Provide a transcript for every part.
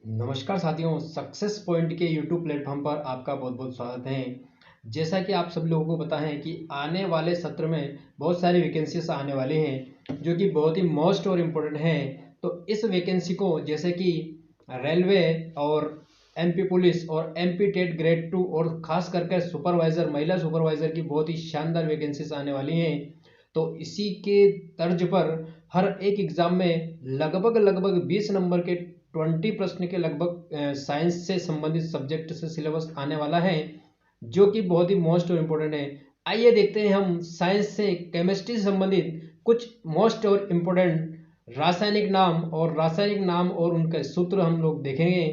नमस्कार साथियों, success point के यूट्यूब प्लेटफॉर्म पर आपका बहुत बहुत स्वागत है। जैसा कि आप सब लोगों को पता है कि आने वाले सत्र में बहुत सारी वैकेंसीज आने वाली हैं जो कि बहुत ही मोस्ट और इम्पोर्टेंट हैं। तो इस वैकेंसी को जैसे कि रेलवे और एमपी पुलिस और एमपी टेट ग्रेड 2 और खास करके सुपरवाइज़र, महिला सुपरवाइज़र की बहुत ही शानदार वैकेंसीज आने वाली हैं। तो इसी के तर्ज पर हर एक एग्ज़ाम में लगभग 20 नंबर के 20 प्रश्न के लगभग साइंस से संबंधित सब्जेक्ट से सिलेबस आने वाला है जो कि बहुत ही मोस्ट और इम्पोर्टेंट है। आइए देखते हैं हम साइंस से केमिस्ट्री से संबंधित कुछ मोस्ट और इम्पोर्टेंट रासायनिक नाम और उनके सूत्र हम लोग देखेंगे।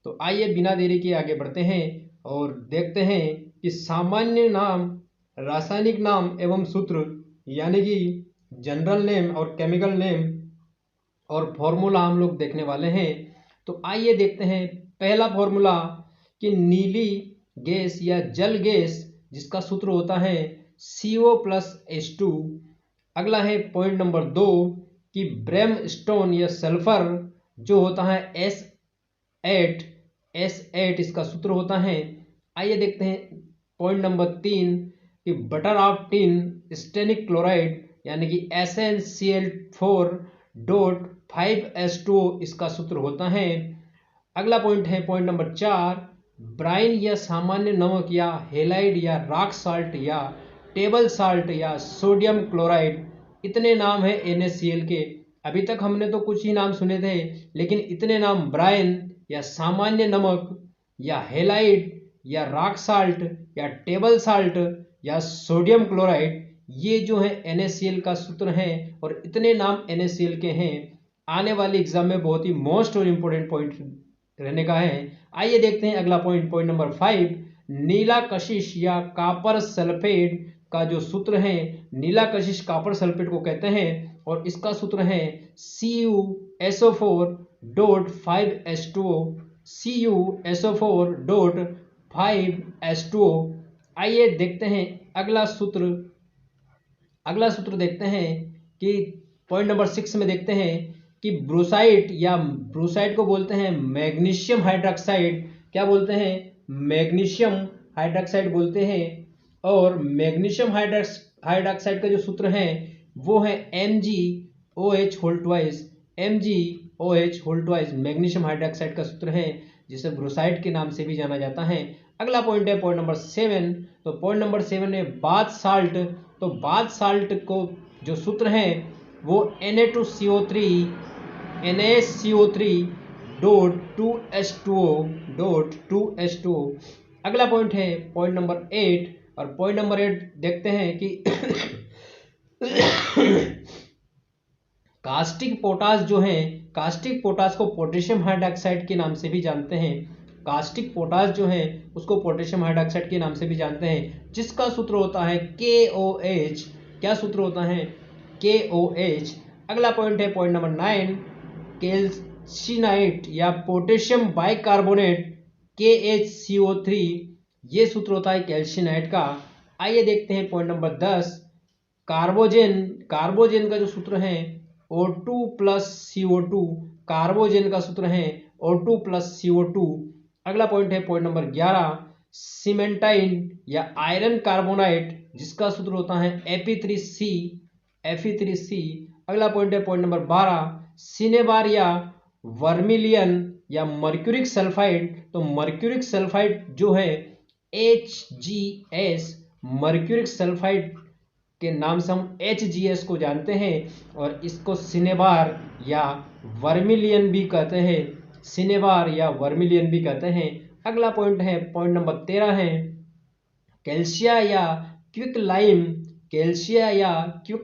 तो आइए बिना देरी के आगे बढ़ते हैं और देखते हैं कि सामान्य नाम, रासायनिक नाम एवं सूत्र यानी कि जनरल नेम और केमिकल नेम और फॉर्मूला हम लोग देखने वाले हैं। तो आइए देखते हैं पहला फॉर्मूला कि नीली गैस या जल गैस जिसका सूत्र होता है CO+H2। अगला है पॉइंट नंबर 2 कि ब्रेमस्टोन या सल्फर जो होता है S8 इसका सूत्र होता है। आइए देखते हैं पॉइंट नंबर 3 कि butter of tin Stenik chloride यानी कि SnCl4.5H2O इसका सूत्र होता है। अगला पॉइंट है पॉइंट नंबर 4 ब्राइन या सामान्य नमक या हेलाइड या रॉक साल्ट या टेबल साल्ट या सोडियम क्लोराइड। इतने नाम हैं NaCl के। अभी तक हमने तो कुछ ही नाम सुने थे, लेकिन इतने नाम ब्राइन या सामान्य नमक या हेलाइड या रॉक साल्ट या टेबल साल्ट या सोडियम क्लोराइड, ये जो है NaCl का सूत्र है और इतने नाम NaCl के हैं। आने वाले एग्जाम में बहुत ही मोस्ट और इम्पोर्टेंट पॉइंट रहने का है। आइए देखते हैं अगला पॉइंट नंबर 5 नीला कशिश या कॉपर सल्फेट का जो सूत्र है, नीला कशिश कॉपर सल्फेट को कहते हैं और इसका सूत्र है CuSO4.5H2O। आइए देखते हैं अगला सूत्र देखते हैं कि पॉइंट नंबर 6 में देखते हैं कि ब्रूसाइट को बोलते हैं मैग्नीशियम हाइड्रोक्साइड। क्या बोलते हैं? मैग्नीशियम हाइड्रोक्साइड बोलते हैं। और मैग्नीशियम हाइड्रोक्साइड का जो सूत्र है वो है MgOH2। मैग्नीशियम हाइड्रोक्साइड का सूत्र है जिसे ब्रूसाइट के नाम से भी जाना जाता है। अगला पॉइंट है पॉइंट नंबर 7। तो पॉइंट नंबर 7 है बाथ साल्ट। तो बाथ साल्ट को जो सूत्र है वो Na2CO3 2H2O। अगला पॉइंट है पॉइंट नंबर 8 और पॉइंट नंबर 8 देखते हैं कि कास्टिक पोटास जो है, कास्टिक पोटास को पोटेशियम हाइड्रोक्साइड के नाम से भी जानते हैं। कास्टिक पोटास जो है उसको पोटेशियम हाइड्रोक्साइड के नाम से भी जानते हैं, जिसका सूत्र होता है KOH। क्या सूत्र होता है? KOH। अगला पॉइंट है पॉइंट नंबर 9 कैल्शिनाइट या पोटेशियम बाइकार्बोनेट KHCO3। ये सूत्र होता है कैल्शिनाइट का। आइए देखते हैं पॉइंट नंबर 10 कार्बोजेन का जो सूत्र है O2+CO2। कार्बोजेन का सूत्र है O2+CO2। अगला पॉइंट है पॉइंट नंबर 11 सीमेंटाइन या आयरन कार्बोनाइट जिसका सूत्र होता है Fe3C। अगला पॉइंट है पॉइंट नंबर 12 सिनेबार या वर्मिलियन या मर्क्यूरिक सल्फाइड। तो मर्क्यूरिक सल्फाइड जो है HGS, मर्क्यूरिक सल्फाइड के नाम से हम HGS को जानते हैं और इसको सिनेबार या वर्मिलियन भी कहते हैं। सिनेबार या वर्मिलियन भी कहते हैं। अगला पॉइंट है पॉइंट नंबर 13 है कैल्शिया या क्विक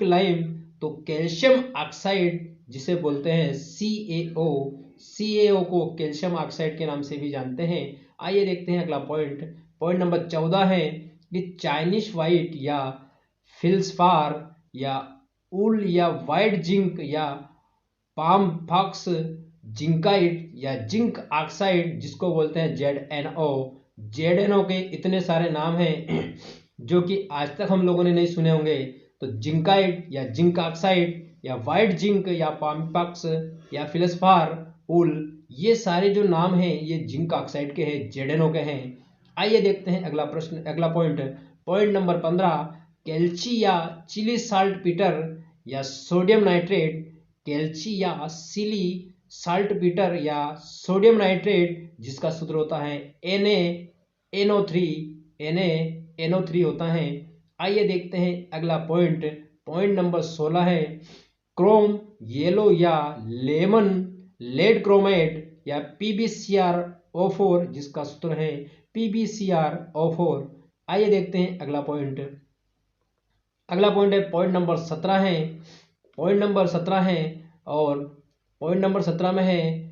लाइम। तो कैल्शियम ऑक्साइड जिसे बोलते हैं CaO को कैल्शियम ऑक्साइड के नाम से भी जानते हैं। आइए देखते हैं अगला पॉइंट नंबर 14 है कि चाइनीज वाइट या फिल्सफार या उल या वाइट जिंक या पाम फॉक्स जिंकाइट या जिंक ऑक्साइड जिसको बोलते हैं ZNO के इतने सारे नाम हैं जो कि आज तक हम लोगों ने नहीं सुने होंगे। तो जिंकाइट या जिंक ऑक्साइड या वाइट जिंक या पाम फॉक्स या फिल्सफार उल ये सारे जो नाम हैं ये जिंक ऑक्साइड के हैं, ZnO के हैं। आइए देखते हैं अगला प्रश्न, अगला पॉइंट, पॉइंट नंबर 15, कैल्ची या चिली साल्ट पीटर या सोडियम नाइट्रेट, कैल्ची या सिली साल्ट पीटर या सोडियम नाइट्रेट जिसका सूत्र होता है NaNO3, NaNO3 होता है। आइए देखते हैं अगला पॉइंट, पॉइंट नंबर 16 है क्रोम येलो या लेमन लेड क्रोमेट या PbCrO4 जिसका सूत्र है PbCrO4। आइए देखते हैं अगला पॉइंट, अगला पॉइंट है पॉइंट नंबर 17 है, पॉइंट नंबर 17 है और पॉइंट नंबर 17 में है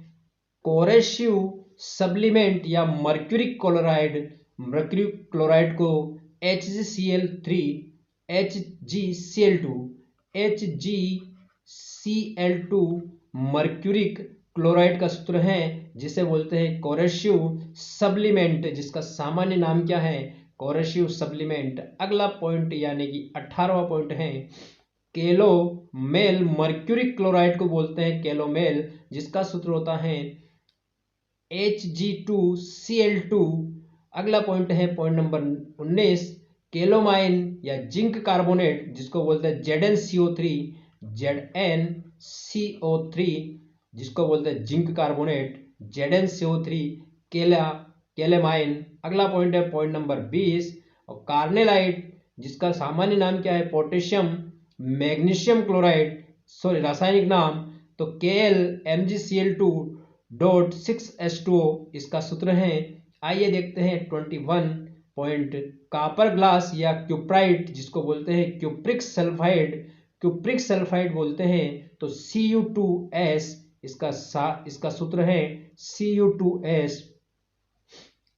कोरेसिव सब्लिमेंट या मर्क्यूरी क्लोराइड को HgCl3 HgCl2 मर्क्यूरिक क्लोराइड का सूत्र है जिसे बोलते हैं कोरेसिव सब्लिमेंट, जिसका सामान्य नाम क्या है, कोरेसिव सब्लिमेंट। अगला पॉइंट यानी कि 18वां पॉइंट है कैलोमेल, मर्क्यूरिक क्लोराइड को बोलते हैं कैलोमेल जिसका सूत्र होता है Hg2Cl2। अगला पॉइंट है पॉइंट नंबर 19 कैलोमाइन या जिंक कार्बोनेट जिसको बोलते हैं ZnCO3 जिसको बोलते हैं जिंक कार्बोनेट ZnCO3 कैलेमाइन। अगला पॉइंट है पॉइंट नंबर 20 और कार्नेलाइट जिसका सामान्य नाम क्या है पोटेशियम मैग्नीशियम क्लोराइड, सॉरी रासायनिक नाम तो KlMgCl2.6H2O इसका सूत्र है। आइए देखते हैं 21 पॉइंट कॉपर ग्लास या क्यूप्राइट जिसको बोलते हैं क्यूप्रिक सल्फाइड बोलते हैं तो Cu2S इसका सूत्र है Cu2S।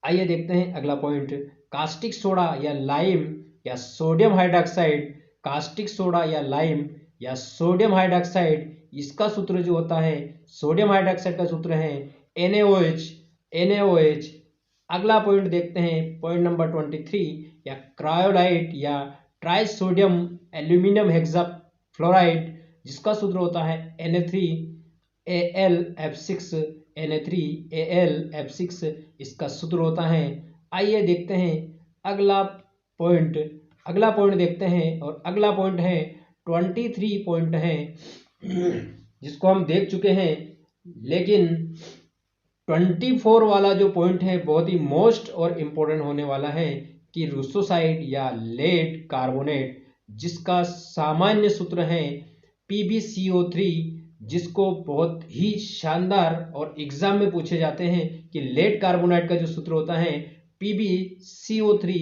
आइए देखते हैं अगला पॉइंट कास्टिक सोडा या लाइम या सोडियम हाइड्रोक्साइड, कास्टिक सोडा या लाइम या सोडियम हाइड्रोक्साइड इसका सूत्र जो होता है सोडियम हाइड्रोक्साइड का सूत्र है NaOH। अगला पॉइंट देखते हैं पॉइंट नंबर 23 या क्रायोलाइट या ट्राई सोडियम एल्यूमिनियम हेक्साफ्लोराइड जिसका सूत्र होता है Na3Al F6 इसका सूत्र होता है। आइए देखते हैं अगला पॉइंट देखते हैं और अगला पॉइंट है 23 पॉइंट है जिसको हम देख चुके हैं, लेकिन 24 वाला जो पॉइंट है बहुत ही मोस्ट और इम्पोर्टेंट होने वाला है कि रूसोसाइड या लेड कार्बोनेट जिसका सामान्य सूत्र है PbCO3 जिसको बहुत ही शानदार और एग्जाम में पूछे जाते हैं कि लेड कार्बोनेट का जो सूत्र होता है PbCO3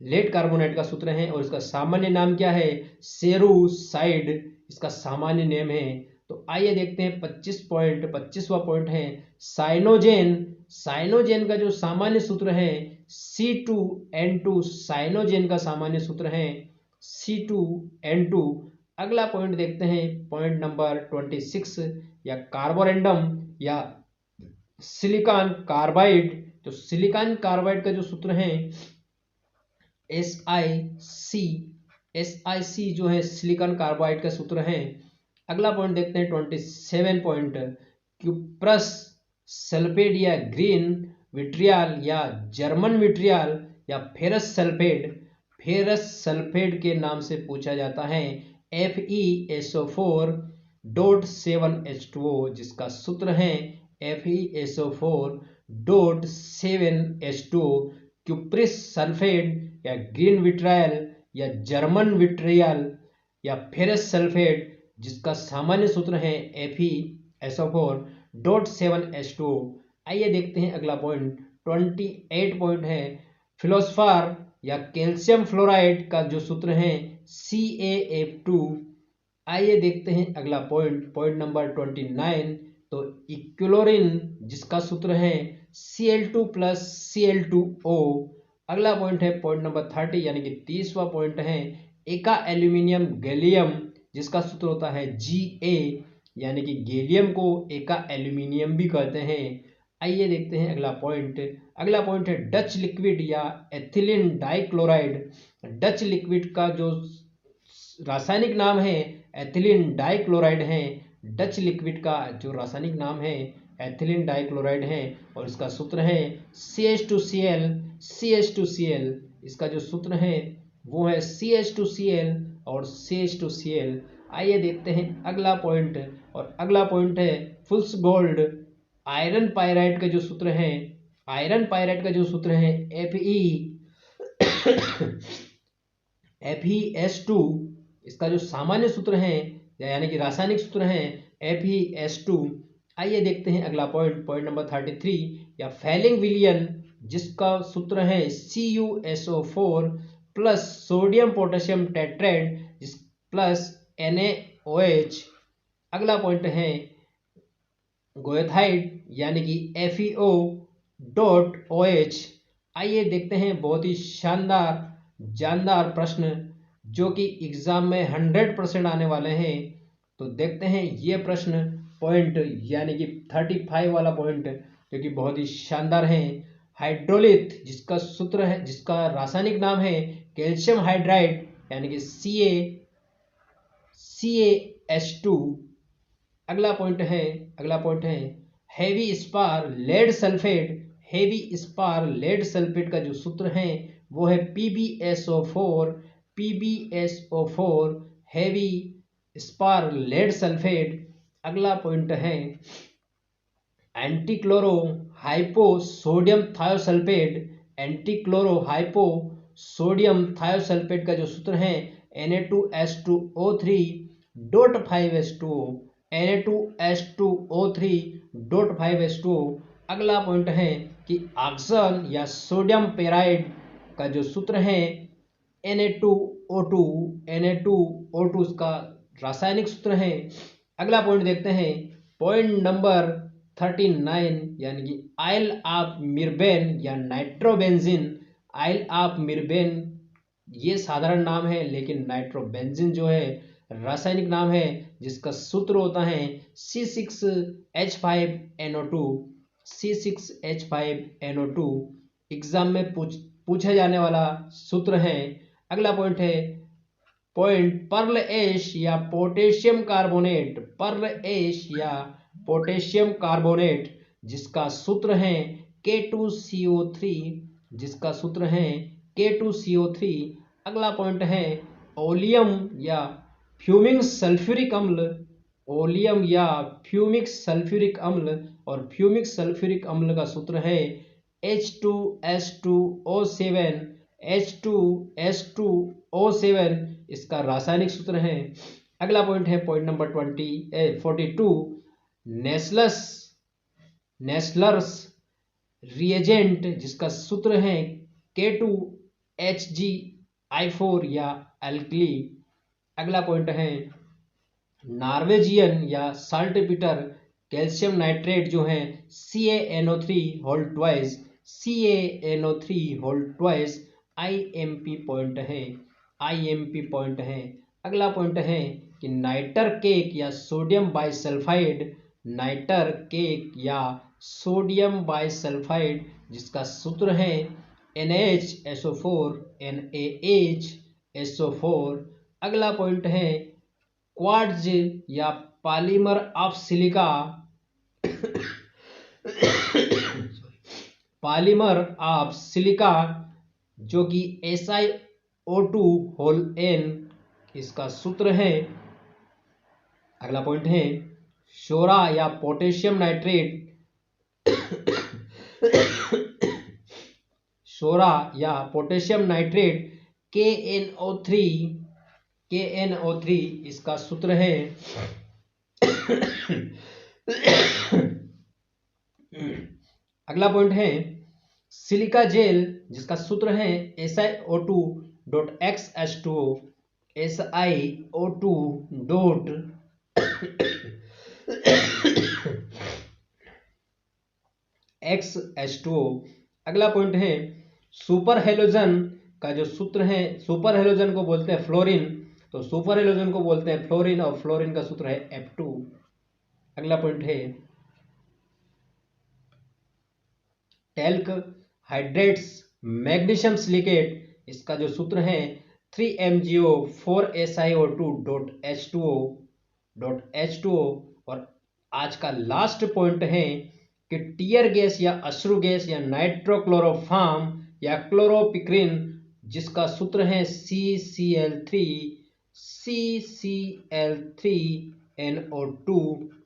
लेड कार्बोनेट का सूत्र है और इसका सामान्य नाम क्या है सेरुसाइड इसका सामान्य नेम है। तो आइए देखते हैं 25वां पॉइंट है साइनोजेन का जो सामान्य सूत्र है C2N2, साइनोजेन का सामान्य सूत्र है C2N2। अगला पॉइंट देखते हैं पॉइंट नंबर 26 या कार्बोरेंडम या सिलिकॉन कार्बाइड, तो सिलिकॉन कार्बाइड का जो सूत्र है SiC जो है सिलिकॉन कार्बाइड का सूत्र है। अगला पॉइंट देखते हैं 27 पॉइंट क्यूप्रस सल्फेट या ग्रीन विट्रियल या जर्मन विट्रियल या फेरस सल्फेट के नाम से पूछा जाता है FeSO4.7H2O जिसका सूत्र है FeSO4.7H2O। क्यूप्रिस सल्फेट या ग्रीन विट्रायल या जर्मन विट्रियल या फेरस सल्फेट जिसका सामान्य सूत्र है FeSO4.7H2O। आइए देखते हैं अगला पॉइंट 28 पॉइंट है फिलोस्फर या कैल्शियम फ्लोराइड का जो सूत्र है CaF2। आइए देखते हैं अगला पॉइंट नंबर 29 तो इक्विलोरिन जिसका सूत्र है Cl2+Cl2O। अगला पॉइंट है पॉइंट नंबर 30 यानी कि 30वां पॉइंट है एका एल्यूमिनियम गैलियम जिसका सूत्र होता है Ga यानी कि गैलियम को एका एल्यूमिनियम भी कहते हैं। आइए देखते हैं अगला पॉइंट है डच लिक्विड या एथिलीन डाइक्लोराइड। डच लिक्विड का जो रासायनिक नाम है एथिलीन डाइक्लोराइड है, डच लिक्विड का जो रासायनिक नाम है एथिलीन डाइक्लोराइड है और इसका सूत्र है CH2Cl CH2Cl। इसका जो सूत्र है वो है CH2Cl और CH2Cl। आइए देखते हैं अगला पॉइंट, और अगला पॉइंट है फुल्स गोल्ड आयरन पायराइड का जो सूत्र है, आयरन पायराइड का जो सूत्र है FeS2। इसका जो सामान्य सूत्र है यानी कि रासायनिक सूत्र है FeS2। आइए देखते हैं अगला पॉइंट, पॉइंट नंबर 33 या फैलिंग विलियन, जिसका सूत्र है CuSO4 plus sodium potassium tartrate plus NaOH। अगला पॉइंट है गोएथाइड यानी कि FeO.OH। आइए देखते हैं बहुत ही शानदार जानदार प्रश्न जो कि एग्जाम में 100% आने वाले हैं। तो देखते हैं ये प्रश्न पॉइंट यानी कि 35 वाला पॉइंट जो कि बहुत ही शानदार है। हाइड्रोलिथ जिसका सूत्र है, जिसका रासायनिक नाम है कैल्शियम हाइड्राइड यानी कि CaH2। अगला पॉइंट है heavy spar lead sulphate. Heavy spar lead sulphate का जो सूत्र है वो है PbSO4 heavy spar lead sulphate. अगला पॉइंट है antichlor hypo sodium thiosulphate. Antichlor hypo sodium thiosulphate का जो सूत्र है Na2S2O3.5H2O Na2S2O3.5H2O। अगला पॉइंट है कि ऑक्सन या सोडियम पेराइड का जो सूत्र है Na2O2 उसका रासायनिक सूत्र है। अगला पॉइंट देखते हैं पॉइंट नंबर 39 यानी कि आइल ऑफ मिर्बेन या नाइट्रोबेंजीन। आइल ऑफ मिर्बेन ये साधारण नाम है, लेकिन नाइट्रोबेंजीन जो है रासायनिक नाम है, जिसका सूत्र होता है C6H5NO2। C6H5NO2 एग्जाम में पूछा जाने वाला सूत्र है। अगला पॉइंट है पॉइंट पर्ल एश या पोटेशियम कार्बोनेट। पर्ल एश या पोटेशियम कार्बोनेट जिसका सूत्र है K2CO3। जिसका सूत्र है K2CO3। अगला पॉइंट है ओलियम या फ्यूमिंग सल्फ्यूरिक अम्ल। ओलियम या फ्यूमिक सल्फ्यूरिक अम्ल, और फ्यूमिक सल्फ्यूरिक अम्ल का सूत्र है H2S2O7। H2S2O7 इसका रासायनिक सूत्र है। अगला पॉइंट है पॉइंट नंबर 42 नेस्लर्स रिएजेंट जिसका सूत्र है K2HgI4 या अल्कली। अगला पॉइंट है नॉर्वेजियन या साल्टपीटर कैल्शियम नाइट्रेट जो है CaNO3 IMP पॉइंट है। IMP पॉइंट है। अगला पॉइंट है कि नाइटर केक या सोडियम बाइसल्फाइड। नाइटर केक या सोडियम बाइसल्फाइड जिसका सूत्र है NaHSO4। अगला पॉइंट है क्वार्ट्ज या polymer of silica. Polymer of silica जो कि SiO2N इसका सूत्र है। अगला पॉइंट है शोरा या पोटेशियम नाइट्रेट। शोरा या पोटेशियम नाइट्रेट KNO3 इसका सूत्र है अगला पॉइंट है सिलिका जेल जिसका सूत्र है SiO2.XH2O। SiO2.XH2O। अगला पॉइंट है सुपर हेलोजन का जो सूत्र है, सुपर हेलोजन को बोलते हैं फ्लोरीन, तो सुपर हेलोजन को बोलते हैं फ्लोरीन और फ्लोरीन का सूत्र है F2। अगला पॉइंट है टैल्क हाइड्रेट्स मैग्नीशियम सिलिकेट। इसका जो सूत्र है 3MgO4SiO2.H2O। और आज का लास्ट पॉइंट है कि टीयर गैस या अश्रु गैस या नाइट्रोक्लोरोफॉर्म या क्लोरोपिक्रिन, जिसका सूत्र है CCl3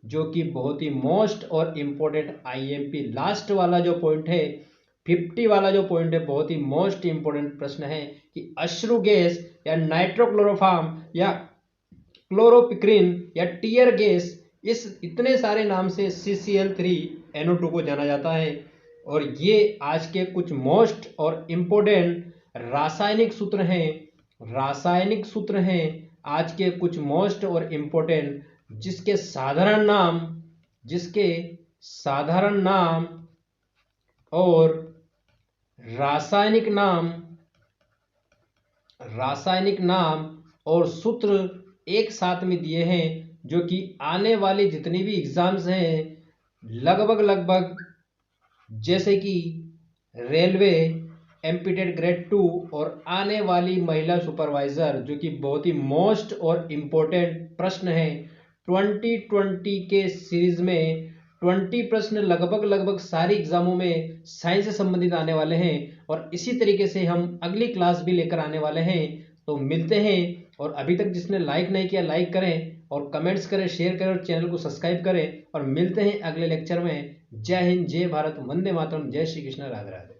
जो कि बहुत ही मोस्ट और इम्पोर्टेंट IMP लास्ट वाला जो पॉइंट है 50 वाला जो पॉइंट है, बहुत ही मोस्ट इम्पोर्टेंट प्रश्न है कि अश्रु गैस या नाइट्रोक्लोरोफॉर्म या क्लोरोपिक्रिन या टीयर गैस, इस इतने सारे नाम से CCl3NO2 को जाना जाता है। और ये आज के कुछ मोस्ट और इम्पोर्टेंट रासायनिक सूत्र हैं आज के कुछ मोस्ट और इम्पोर्टेंट, जिसके साधारण नाम और रासायनिक नाम और सूत्र एक साथ में दिए हैं, जो कि आने वाले जितने भी एग्जाम्स हैं लगभग जैसे कि रेलवे एमपीटेड ग्रेड 2 और आने वाली महिला सुपरवाइजर, जो कि बहुत ही मोस्ट और इम्पोर्टेंट प्रश्न है 2020 के सीरीज में 20 प्रश्न लगभग सारे एग्जामों में साइंस से संबंधित आने वाले हैं। और इसी तरीके से हम अगली क्लास भी लेकर आने वाले हैं। तो मिलते हैं, और अभी तक जिसने लाइक नहीं किया लाइक करें और कमेंट्स करें, शेयर करें और चैनल को सब्सक्राइब करें। और मिलते हैं अगले लेक्चर में। जय हिंद, जय भारत, वंदे मातरम, जय श्री कृष्ण, राधे राधे।